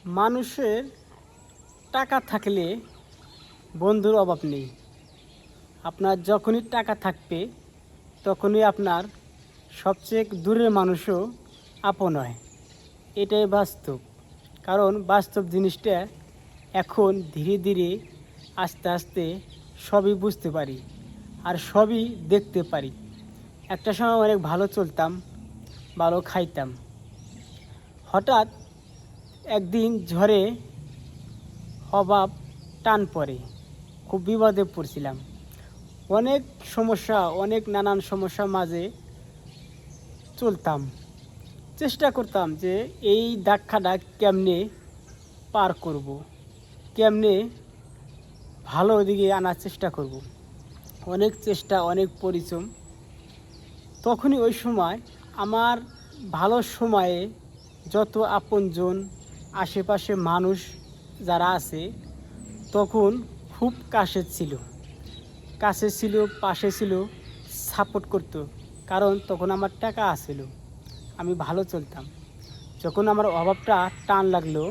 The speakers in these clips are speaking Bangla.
মানুষের টাকা থাকলে বন্ধুর অভাব নেই। আপনার যখনই টাকা থাকবে তখনই আপনার সবচেয়ে দূরের মানুষও আপন হয়। এটাই বাস্তব। কারণ বাস্তব জিনিসটা এখন ধীরে ধীরে আস্তে আস্তে সবই বুঝতে পারি আর সবই দেখতে পারি। একটা সময় অনেক ভালো চলতাম, ভালো খাইতাম। হঠাৎ একদিন ঝড়ে অভাব টান পড়ে, খুব বিপদে পড়ছিলাম। অনেক সমস্যা, অনেক নানান সমস্যার মাঝে চলতাম। চেষ্টা করতাম যে এই ধাক্কাটা কেমনে পার করব, কেমনে ভালো দিকে আনার চেষ্টা করব। অনেক চেষ্টা, অনেক পরিশ্রম। তখনই ওই সময় আমার ভালো সময়ে যত আপনজন, আশেপাশে মানুষ যারা আছে তখন খুব কাছে ছিল, পাশে ছিল, সাপোর্ট করতো। কারণ তখন আমার টাকা আছিল, আমি ভালো চলতাম। যখন আমার অভাবটা টান লাগলো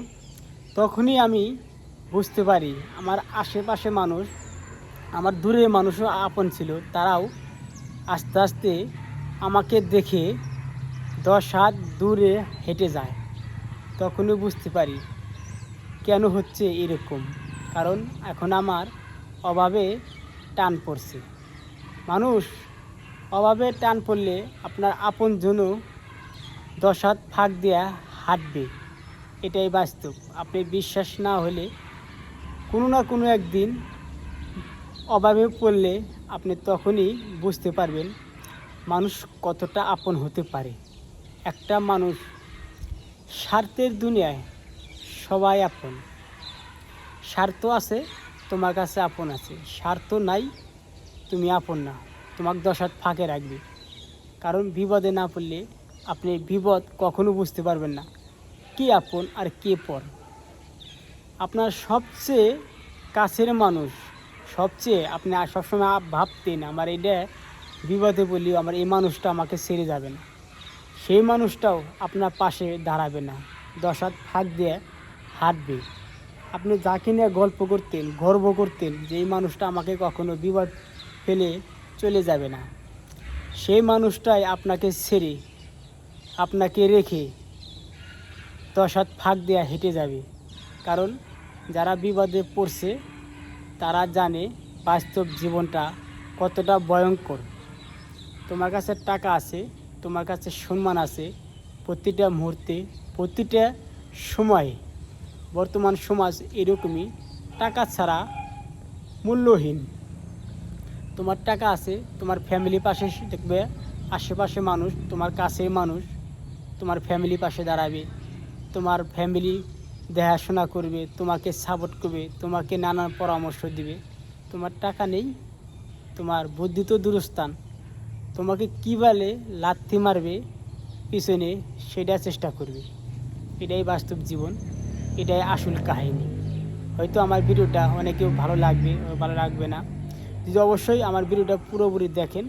তখনই আমি বুঝতে পারি আমার আশেপাশে মানুষ, আমার দূরের মানুষও আপন ছিল, তারাও আস্তে আস্তে আমাকে দেখে 10 হাত দূরে হেঁটে যায়। তখনই বুঝতে পারি কেন হচ্ছে এরকম। কারণ এখন আমার অভাবে টান পড়ছে। মানুষ অভাবে টান পড়লে আপনার আপনজনও 10 হাত ফাঁক দেয়া হাঁটবে। এটাই বাস্তব। আপনি বিশ্বাস না হলে কোনো না কোনো একদিন অভাবে পড়লে আপনি তখনই বুঝতে পারবেন মানুষ কতটা আপন হতে পারে। একটা মানুষ, স্বার্থের দুনিয়ায় সবাই আপন। স্বার্থ আছে, তোমার কাছে আপন আছে। স্বার্থ নাই, তুমি আপন না, তোমাকে 10 হাত ফাঁকে রাখবে। কারণ বিপদে না পড়লে আপনি বিপদ কখনো বুঝতে পারবেন না, কে আপন আর কে পর। আপনার সবচেয়ে কাছের মানুষ, সবচেয়ে আপনি সবসময় ভাবতেন আমার এটা বিপদে বললেও আমার এই মানুষটা আমাকে ছেড়ে যাবে না, সেই মানুষটাও আপনার পাশে দাঁড়াবে না, 10 হাত ফাঁক দিয়ে হাঁটবে। আপনি যাকে নিয়ে গল্প করতেন, গর্ব করতেন যে এই মানুষটা আমাকে কখনো বিপদ ফেলে চলে যাবে না, সেই মানুষটাই আপনাকে ছেড়ে, আপনাকে রেখে 10 হাত ফাঁক দিয়ে হেঁটে যাবে। কারণ যারা বিপদে পড়ছে তারা জানে বাস্তব জীবনটা কতটা ভয়ঙ্কর। তোমার কাছে টাকা আছে, তোমার কাছে সম্মান আছে, প্রতিটা মুহূর্তে, প্রতিটা সময়ে। বর্তমান সমাজ এরকমই, টাকা ছাড়া মূল্যহীন। তোমার টাকা আছে, তোমার ফ্যামিলি পাশে দেখবে, আশেপাশে মানুষ, তোমার কাছের মানুষ তোমার ফ্যামিলি পাশে দাঁড়াবে, তোমার ফ্যামিলি দেখাশোনা করবে, তোমাকে সাপোর্ট করবে, তোমাকে নানান পরামর্শ দিবে। তোমার টাকা নেই, তোমার বুদ্ধি তো দূরস্থান, তোমাকে কী বলে লাথি মারবে পিছনে সেটা চেষ্টা করবে। এটাই বাস্তব জীবন, এটাই আসল কাহিনী। হয়তো আমার ভিডিওটা অনেকেও ভালো লাগবে, ভালো লাগবে না। যদি অবশ্যই আমার ভিডিওটা পুরোপুরি দেখেন